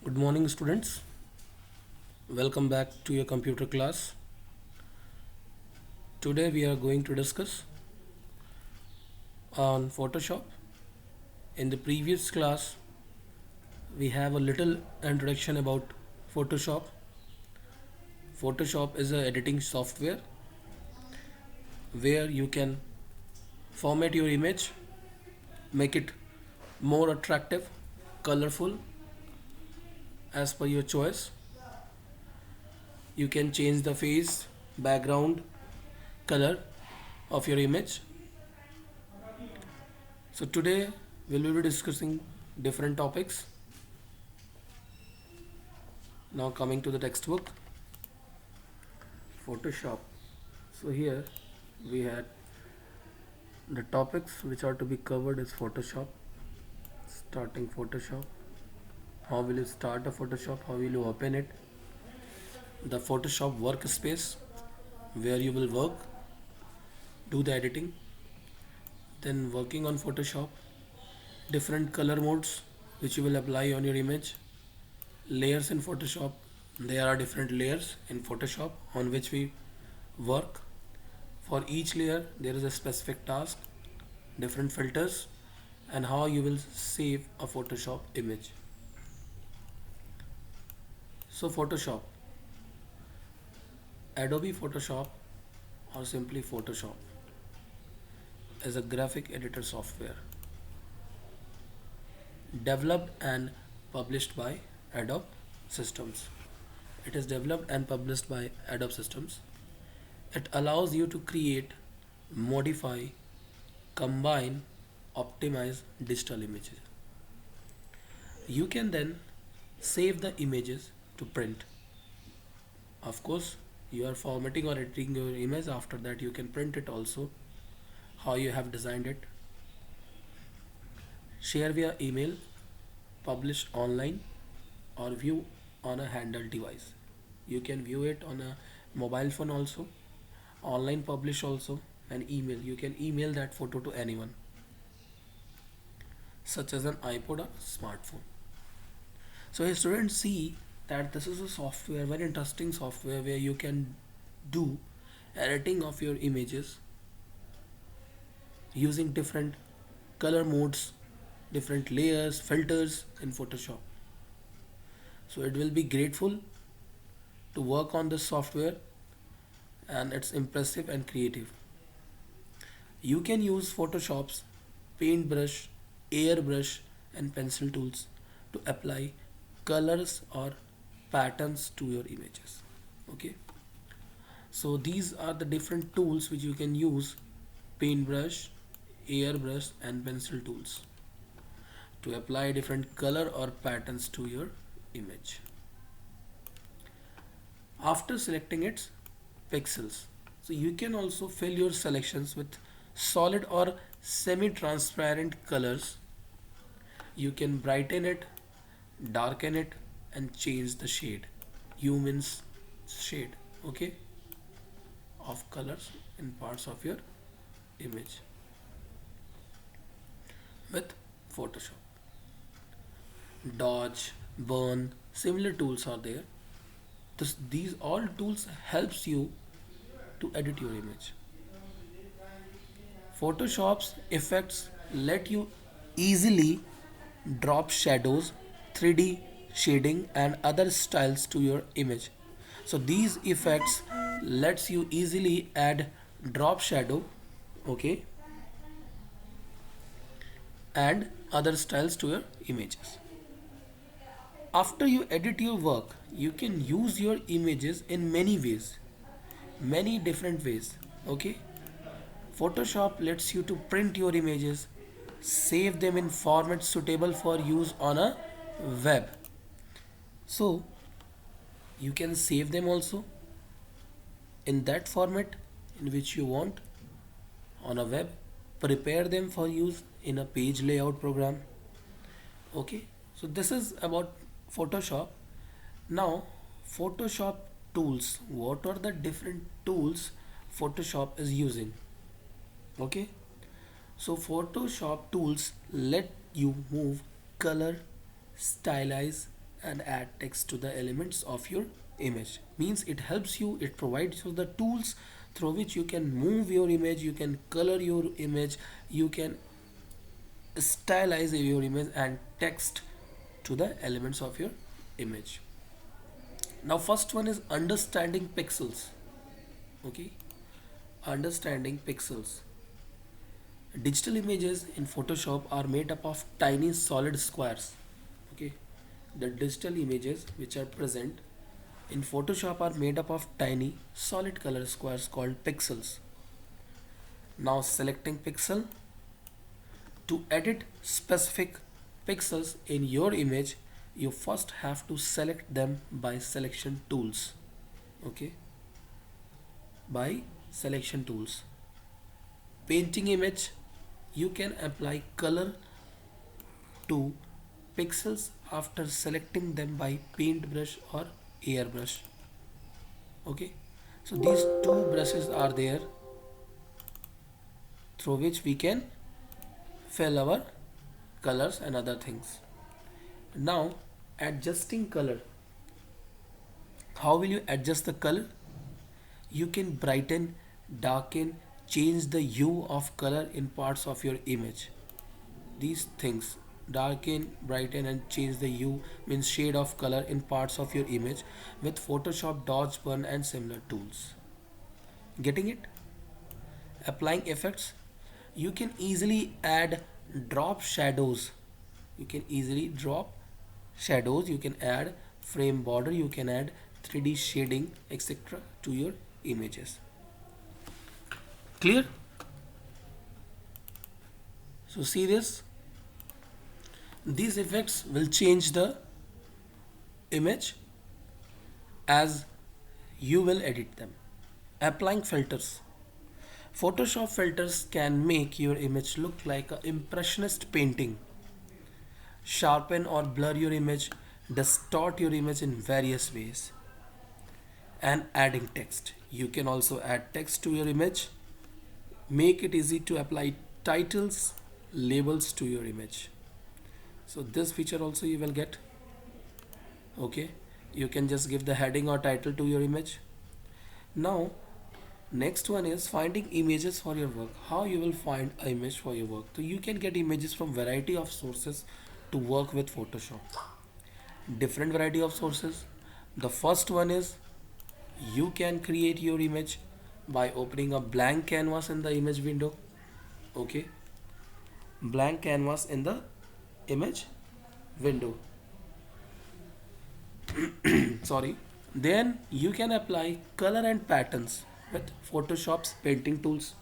Good morning, students. Welcome back to your computer class. Today we are going to discuss on Photoshop. In the previous class, we have a little introduction about Photoshop. Photoshop is a editing software where you can format your image, make it more attractive, colorful as per your choice. You can change the face, background, color of your image. So today we will be discussing different topics. Now coming to the textbook, Photoshop. So here we had the topics which are to be covered is Photoshop, starting Photoshop, how will you start a Photoshop, how will you open it, the Photoshop workspace where you will work, do the editing, then working on Photoshop, different color modes which you will apply on your image, layers in Photoshop. There are different layers in Photoshop on which we work. For each layer there is a specific task, different filters, and how you will save a Photoshop image. So Photoshop, Adobe Photoshop or simply Photoshop is a graphic editor software developed and published by Adobe Systems. It is developed and published by Adobe Systems. It allows you to create, modify, combine, optimize digital images. You can then save the images to print. Of course, you are formatting or editing your image, after that you can print it also, how you have designed it. Share via email, publish online, or view on a handheld device. You can view it on a mobile phone also, online publish also, and email. You can email that photo to anyone, such as an iPod or smartphone. So here students see that this is a software, very interesting software where you can do editing of your images using different color modes, different layers, filters in Photoshop. So it will be grateful to work on this software, and it's impressive and creative. You can use Photoshop's paintbrush, airbrush, and pencil tools to apply colors or patterns to your images. Okay, so these are the different tools which you can use: paintbrush, airbrush, and pencil tools to apply different color or patterns to your image. After selecting its pixels, so you can also fill your selections with solid or semi-transparent colors. You can brighten it, darken it, and change the shade. You means shade, okay, of colors in parts of your image with Photoshop. Dodge, burn, similar tools are there. These all tools helps you to edit your image. Photoshop's effects let you easily drop shadows, 3D shading, and other styles to your image. So these effects lets you easily add drop shadow, okay, and other styles to your images. After you edit your work, you can use your images in many ways, many different ways. Okay, Photoshop lets you to print your images, save them in formats suitable for use on a web. So you can save them also in that format in which you want on a web, prepare them for use in a page layout program. Okay, so this is about Photoshop. Now Photoshop tools, what are the different tools Photoshop is using? Okay, so Photoshop tools let you move, color, stylize, and add text to the elements of your image. Means it helps you, it provides you the tools through which you can move your image, you can color your image, you can stylize your image and text to the elements of your image. Now first one is understanding pixels. Okay, understanding pixels. Digital images in Photoshop are made up of tiny solid squares. Okay, the digital images which are present in Photoshop are made up of tiny solid color squares called pixels. Now selecting pixel, to edit specific pixels in your image, you first have to select them by selection tools. Okay, by selection tools. Painting image, you can apply color to pixels after selecting them by paintbrush or airbrush. Okay, so these two brushes are there through which we can fill our colors and other things. Now adjusting color. How will you adjust the color? You can brighten, darken, change the hue of color in parts of your image. These things, darken, brighten and change the hue, means shade of color in parts of your image with Photoshop, dodge, burn and similar tools. Getting it? Applying effects. You can easily add drop shadows. You can easily drop shadows. You can add frame border. You can add 3D shading, etc. to your images. Clear? So see this. These effects will change the image as you will edit them. Applying filters. Photoshop filters can make your image look like an impressionist painting. Sharpen or blur your image, distort your image in various ways. And adding text. You can also add text to your image. Make it easy to apply titles, labels to your image. So this feature also you will get. Okay, you can just give the heading or title to your image. Now next one is finding images for your work. How you will find an image for your work? So you can get images from variety of sources to work with Photoshop. Different variety of sources. The first one is you can create your image by opening a blank canvas in the image window. Okay, blank canvas in the image window. Sorry. Then you can apply color and patterns with Photoshop's painting tools.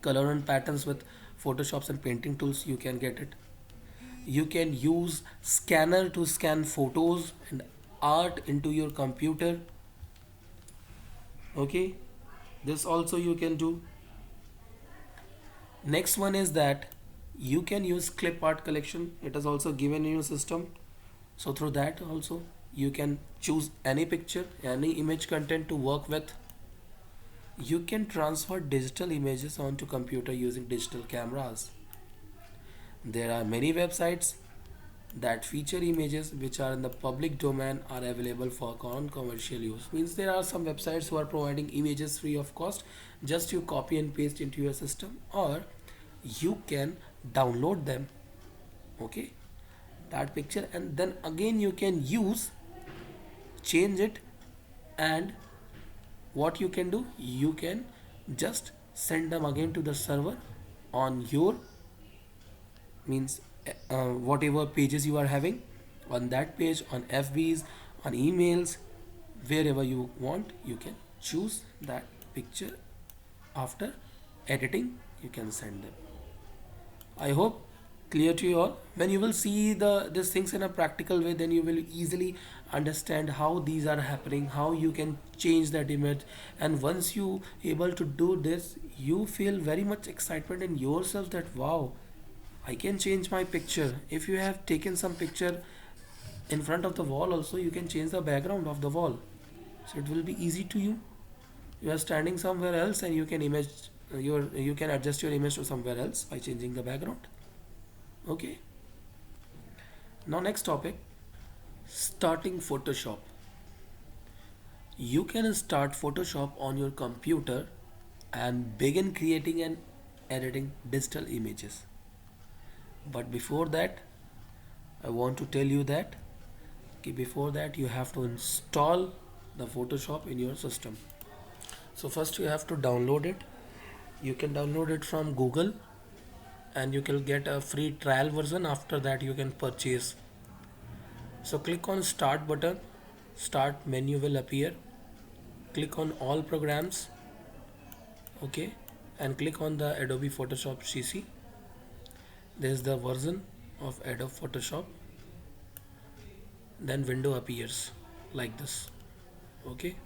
Color and patterns with Photoshop's and painting tools, you can get it. You can use scanner to scan photos and art into your computer. Okay, this also you can do. Next one is that you can use clip art collection. It is also given in your system. So through that also you can choose any picture, any image content to work with. You can transfer digital images onto computer using digital cameras. There are many websites that feature images which are in the public domain are available for non-commercial use. Means there are some websites who are providing images free of cost. Just you copy and paste into your system, or you can download them. Okay, that picture, and then again you can use, change it, and what you can do, you can just send them again to the server on your, means whatever pages you are having, on that page, on FBs, on emails, wherever you want, you can choose that picture. After editing, you can send them. I hope clear to you all. When you will see these things in a practical way, then you will easily understand how these are happening, how you can change that image. And once you able to do this, you feel very much excitement in yourself that wow, I can change my picture. If you have taken some picture in front of the wall also, you can change the background of the wall, so it will be easy to you. You are standing somewhere else and you can you can adjust your image to somewhere else by changing the background. Okay, now next topic, Starting Photoshop. You can start Photoshop on your computer and begin creating and editing digital images. But before that, I want to tell you that before that you have to install the Photoshop in your system. So first you have to download it. You can download it from Google and you can get a free trial version. After that you can purchase. So click on start button. Start menu will appear. Click on all programs. Okay, and click on the Adobe Photoshop CC. There is the version of Adobe Photoshop. Then window appears like this. Okay,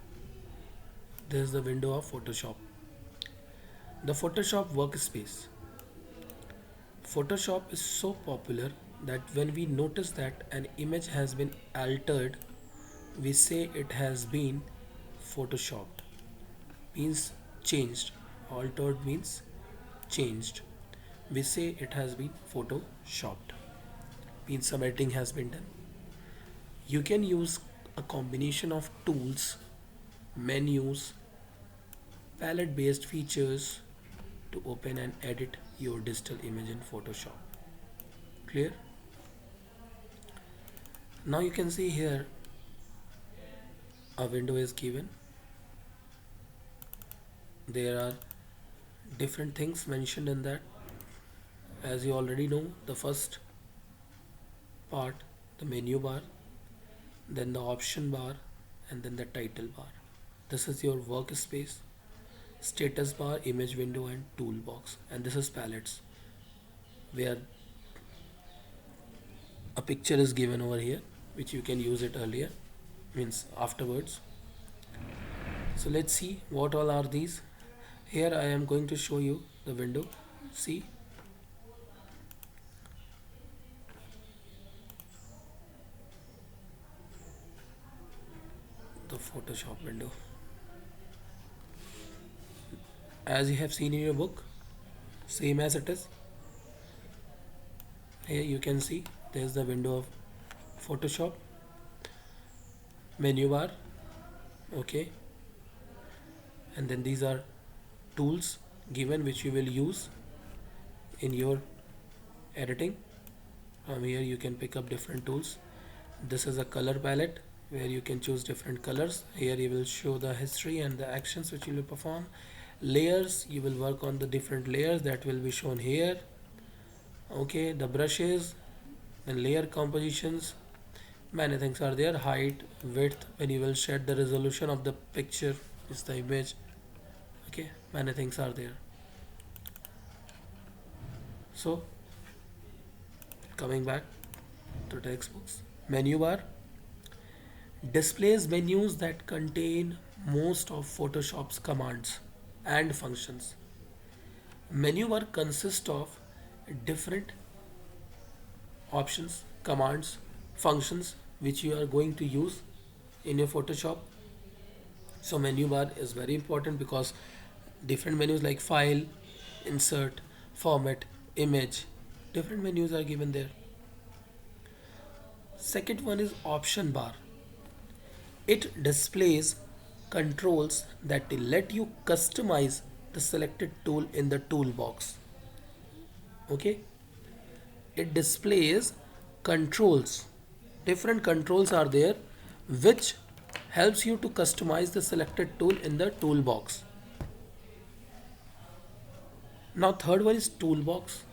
this is the window of Photoshop. The Photoshop workspace. Photoshop is so popular that when we notice that an image has been altered, we say it has been photoshopped. Means changed. Altered means changed. We say it has been photoshopped. Means some editing has been done. You can use a combination of tools, menus, palette based features to open and edit your digital image in Photoshop. Clear? Now you can see here a window is given. There are different things mentioned in that. As you already know, the first part, the menu bar, then the option bar, and then the title bar. This is your workspace, status bar, image window, and toolbox. And this is palettes, where a picture is given over here, which you can use it earlier, means afterwards. So let's see what all are these. Here I am going to show you the window. See, the Photoshop window. As you have seen in your book, same as it is. Here you can see there is the window of Photoshop, menu bar, okay, and then these are tools given which you will use in your editing. From here you can pick up different tools. This is a color palette where you can choose different colors. Here you will show the history and the actions which you will perform. Layers, you will work on the different layers that will be shown here. Okay, the brushes, then layer compositions, many things are there. Height, width, when you will set the resolution of the picture, is the image. Okay, many things are there. So coming back to textbooks, menu bar displays menus that contain most of Photoshop's commands and functions. Menu bar consists of different options, commands, functions which you are going to use in your Photoshop. So menu bar is very important because different menus like file, insert, format, image, different menus are given there. Second one is option bar. It displays controls that let you customize the selected tool in the toolbox. Okay, it displays controls, different controls are there which helps you to customize the selected tool in the toolbox. Now third one is toolbox.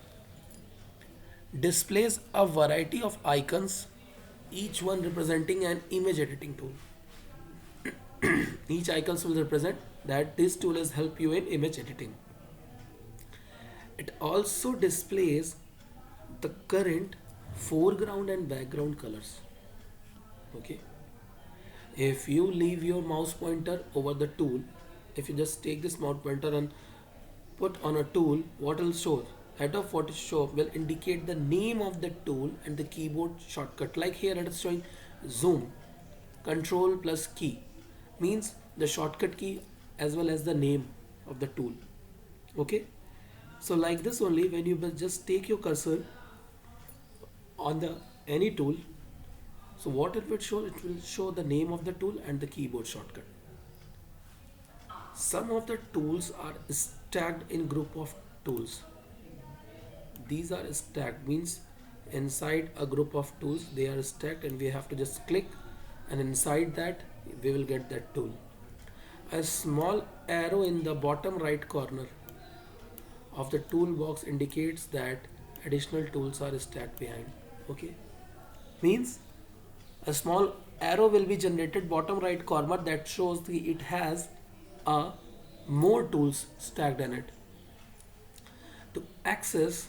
Displays a variety of icons, each one representing an image editing tool. Each icons will represent that this tool has helped you in image editing. It also displays the current foreground and background colors. Okay, if you leave your mouse pointer over the tool, if you just take this mouse pointer and put on a tool, what will show? Adobe Photoshop will indicate the name of the tool and the keyboard shortcut. Like here it is showing zoom, control plus key, means the shortcut key as well as the name of the tool. Okay, so like this only, when you will just take your cursor on the any tool, So what it will show? It will show the name of the tool and the keyboard shortcut. Some of the tools are stacked in group of tools. These are stacked means inside a group of tools they are stacked, and we have to just click, and inside that we will get that tool. A small arrow in the bottom right corner of the toolbox indicates that additional tools are stacked behind. Okay, means a small arrow will be generated bottom right corner that shows it has a more tools stacked in it. To access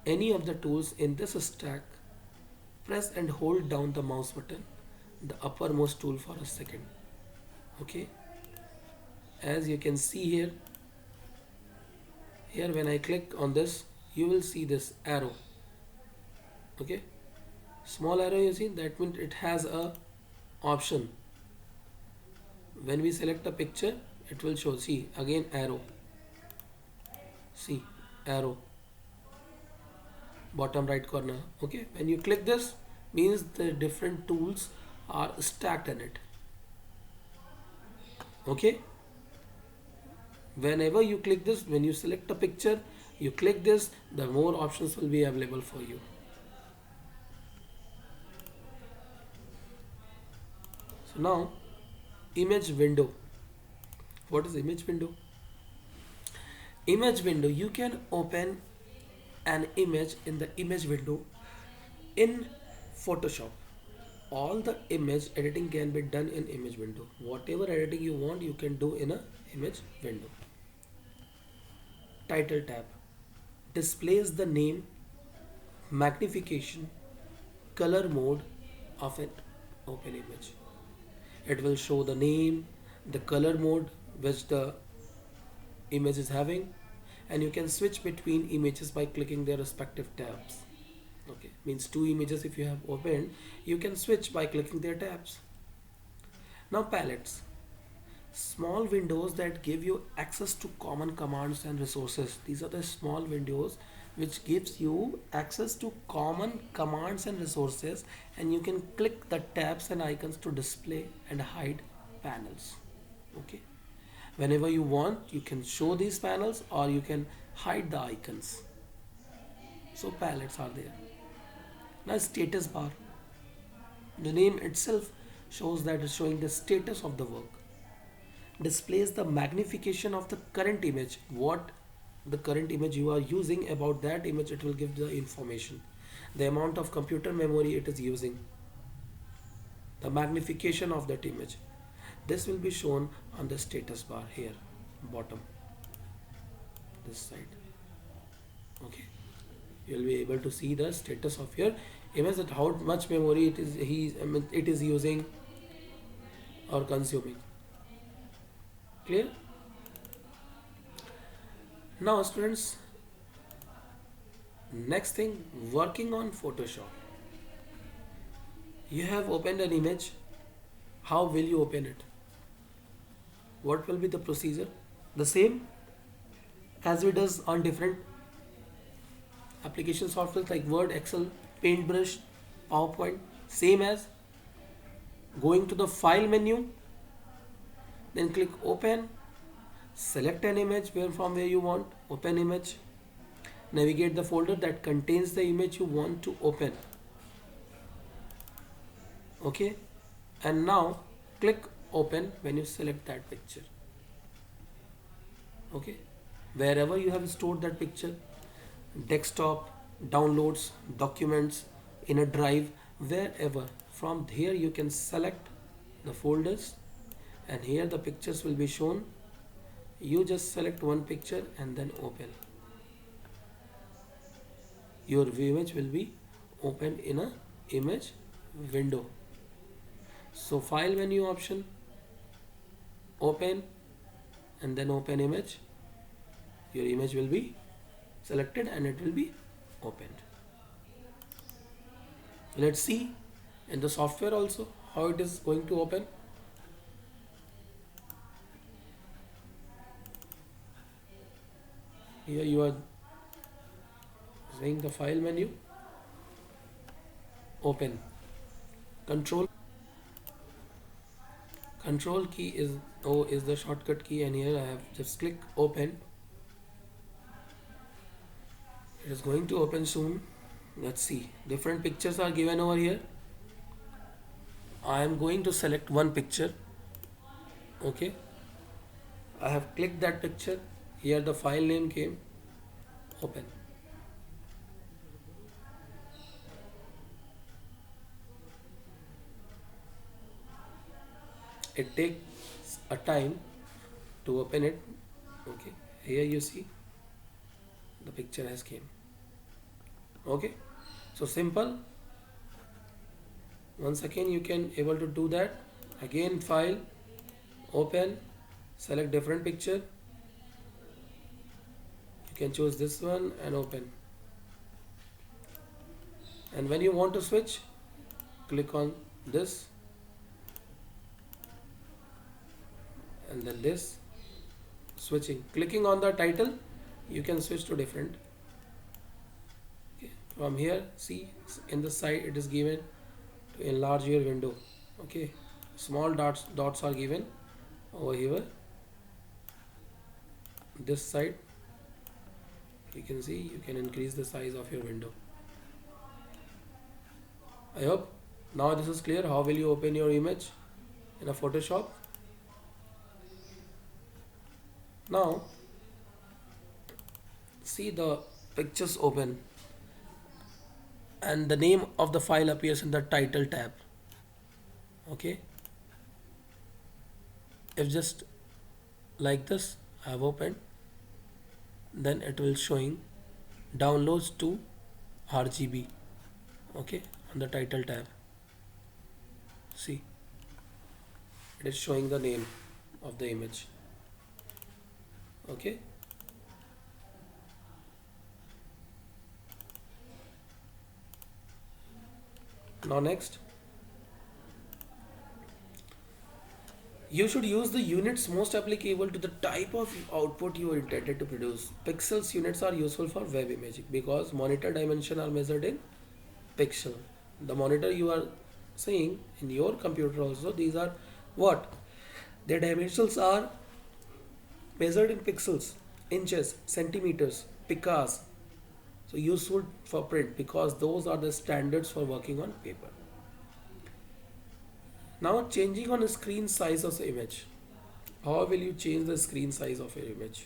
any of the tools in this stack, press and hold down the mouse button, the uppermost tool, for a second. Okay, as you can see here, when I click on this, you will see this arrow. Okay, small arrow, you see, that means it has a option. When we select a picture, it will show, see, again arrow, see, arrow, bottom right corner. Okay, when you click this, means the different tools are stacked in it. Okay, whenever you click this, when you select a picture, you click this, the more options will be available for you. So now, image window. What is image window? Image window, you can open an image in the image window in Photoshop. All the image editing can be done in image window. Whatever editing you want, you can do in a image window. Title tab displays the name, magnification, color mode of an open image. It will show the name, the color mode which the image is having, and you can switch between images by clicking their respective tabs. Okay, means two images if you have opened, you can switch by clicking their tabs. Now palettes, small windows that give you access to common commands and resources. These are the small windows which gives you access to common commands and resources, and you can click the tabs and icons to display and hide panels. Okay, whenever you want, you can show these panels or you can hide the icons. So palettes are there. Now status bar, the name itself shows that it's showing the status of the work. Displays the magnification of the current image, what the current image you are using, about that image it will give the information, the amount of computer memory it is using, the magnification of that image. This will be shown on the status bar here, bottom, this side. Okay, you will be able to see the status of your image, that how much memory it is using or consuming. Clear? Now students, next thing, working on Photoshop. You have opened an image. How will you open it? What will be the procedure? The same as we does on different application software like Word, Excel, Paintbrush, PowerPoint. Same as going to the file menu, then click open, select an image from where you want, open image, navigate the folder that contains the image you want to open. Okay, and now click open when you select that picture. Okay, wherever you have stored that picture, desktop, downloads, documents, in a drive, wherever, from here you can select the folders, and here the pictures will be shown. You just select one picture and then open. Your image will be opened in a image window. So file menu option, open, and then open image. Your image will be selected and it will be opened. Let's see in the software also how it is going to open. Here you are seeing the file menu, open. control control key is O is the shortcut key, and here I have just click open. It is going to open soon. Let's see, different pictures are given over here. I am going to select one picture. Okay, I have clicked that picture. Here the file name came. Open. It takes a time to open it. Okay, here you see the picture has came. Okay, so simple. Once again you can able to do that. Again, file, open, select different picture. You can choose this one and open. And when you want to switch, click on this and then this. Switching, clicking on the title, you can switch to different. Okay. From here, see in the side it is given to enlarge your window. Okay, small dots are given over here. This side you can see you can increase the size of your window. I hope now this is clear. How will you open your image in a Photoshop? Now see the pictures open and the name of the file appears in the title tab. Okay, if just like this I have opened, then it will showing downloads to RGB. Okay, on the title tab, see it is showing the name of the image. Okay, now next, you should use the units most applicable to the type of output you are intended to produce. Pixels units are useful for web imaging because monitor dimension are measured in pixel. The monitor you are seeing in your computer also, these are what? Their dimensions are measured in pixels, inches, centimeters, picas. So useful for print because those are the standards for working on paper. Now changing on the screen size of the image. How will you change the screen size of your image?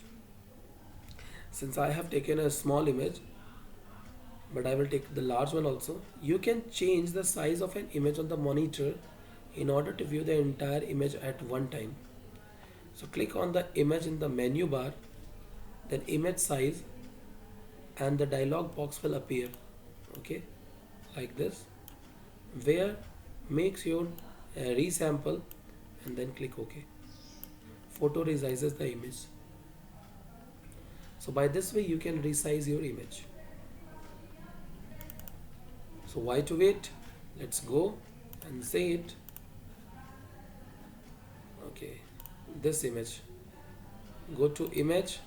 Since I have taken a small image, but I will take the large one also. You can change the size of an image on the monitor in order to view the entire image at one time. So click on the image in the menu bar, then image size, and the dialog box will appear. Okay, like this, where makes your resample and then click OK. Photo resizes the image. So by this way you can resize your image. So why to wait? Let's go and say it. Okay, this image. Go to image,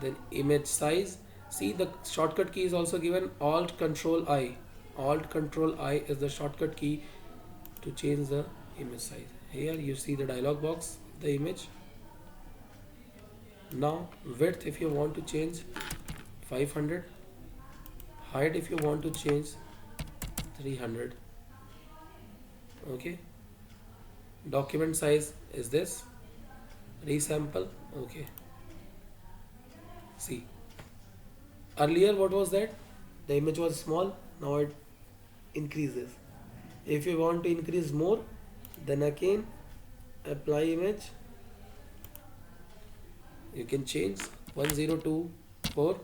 then image size. See the shortcut key is also given Alt Control I. Alt Control I is the shortcut key to change the image size. Here you see the dialog box, the image. Now width if you want to change 500, height if you want to change 300. Okay, document size is this, resample. Okay, see earlier what was that? The image was small, now it increases. If you want to increase more, then again apply image. You can change 1024.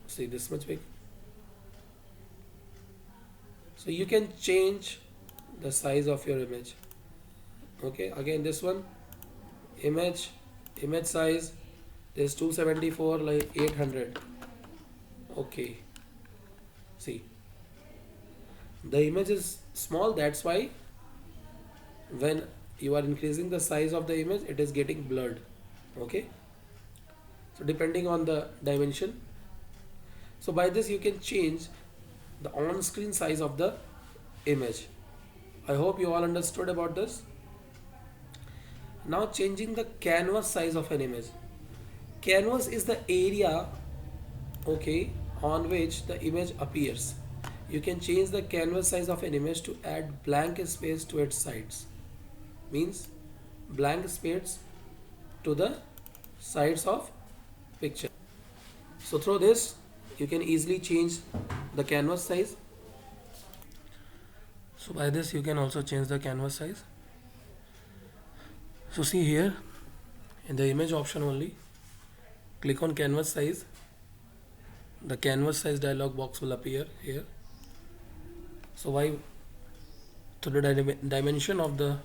See this much big. So you can change the size of your image. Okay, again this one, image size, this 274 like 800. Okay, see the image is small, that's why when you are increasing the size of the image it is getting blurred. Okay, so depending on the dimension. So by this you can change the on-screen size of the image. I hope you all understood about this. Now changing the canvas size of an image. Canvas is the area, okay, on which the image appears. You can change the canvas size of an image to add blank space to its sides. Means blank space to the sides of picture. So through this you can easily change the canvas size. So by this you can also change the canvas size. So see here in the image option only, click on canvas size. The canvas size dialog box will appear here. So why, to the dimension of the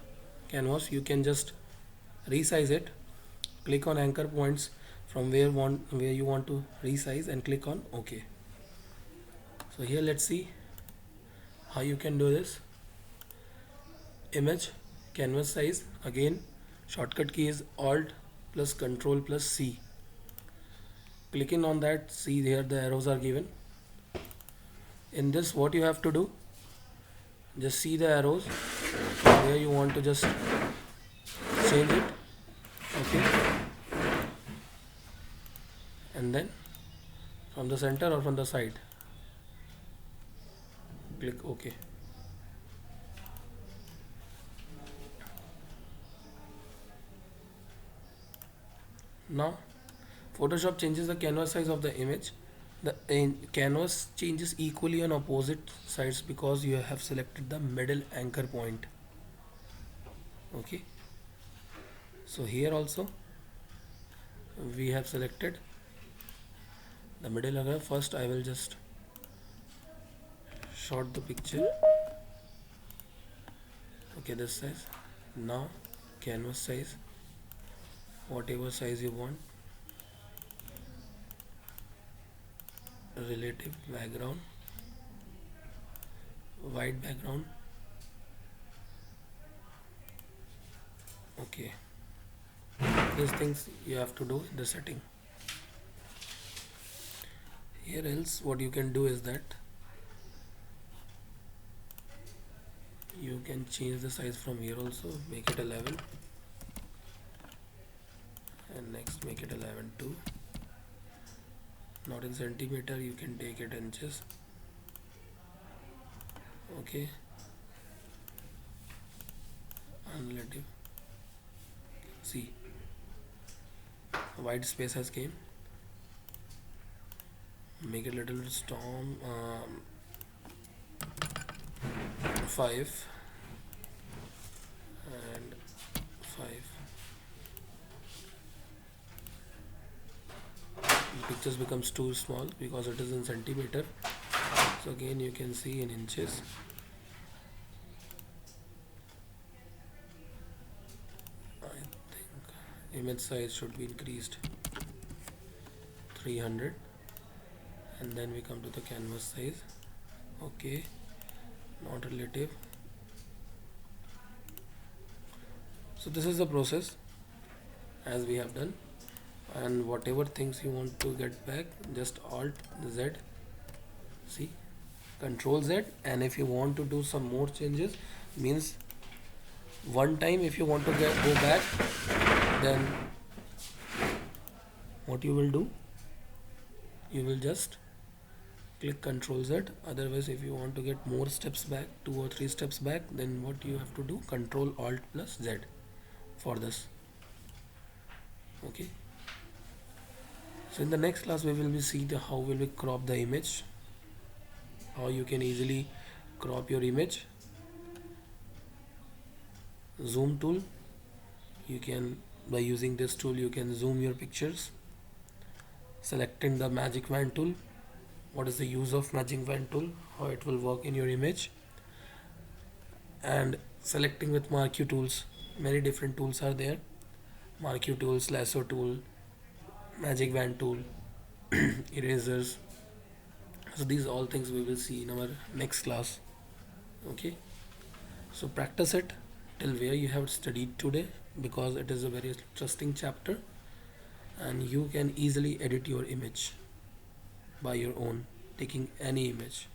canvas you can just resize it. Click on anchor points from where you want to resize and click on OK. So here let's see how you can do this. Image canvas size, again shortcut key is Alt plus Control plus C. Clicking on that, see here the arrows are given. In this what you have to do, just see the arrows where you want to just change it, okay, and then from the center or from the side click OK. Now Photoshop changes the canvas size of the image. The canvas changes equally on opposite sides because you have selected the middle anchor point. Okay, so here also we have selected the middle anchor. First I will just short the picture, okay, this size. Now canvas size, whatever size you want, relative background, white background, okay. These things you have to do in the setting. Here else what you can do is that you can change the size from here also, make it 11 and next make it 11 too. Not in centimeter, you can take it inches, okay, and relative, see white space has came, make it a little bit storm, 5 and 5. The pictures becomes too small because it is in centimeter, so again you can see in inches. I think image size should be increased 300, and then we come to the canvas size, okay, not relative. So this is the process as we have done, and whatever things you want to get back, just Alt Z, see, Control Z, and if you want to do some more changes, means one time if you want to go back, then what you will do, you will just click Control Z. Otherwise if you want to get more steps back, 2 or 3 steps back, then what you have to do, Control Alt plus Z for this, okay. So in the next class we will see how will we crop the image, how you can easily crop your image. Zoom tool, you can, by using this tool you can zoom your pictures. Selecting the magic wand tool, what is the use of magic wand tool, how it will work in your image. And selecting with marquee tools, many different tools are there, marquee tools, lasso tool, magic wand tool, erasers. So these all things we will see in our next class, okay. So practice it till where you have studied today, because it is a very interesting chapter and you can easily edit your image by your own, taking any image.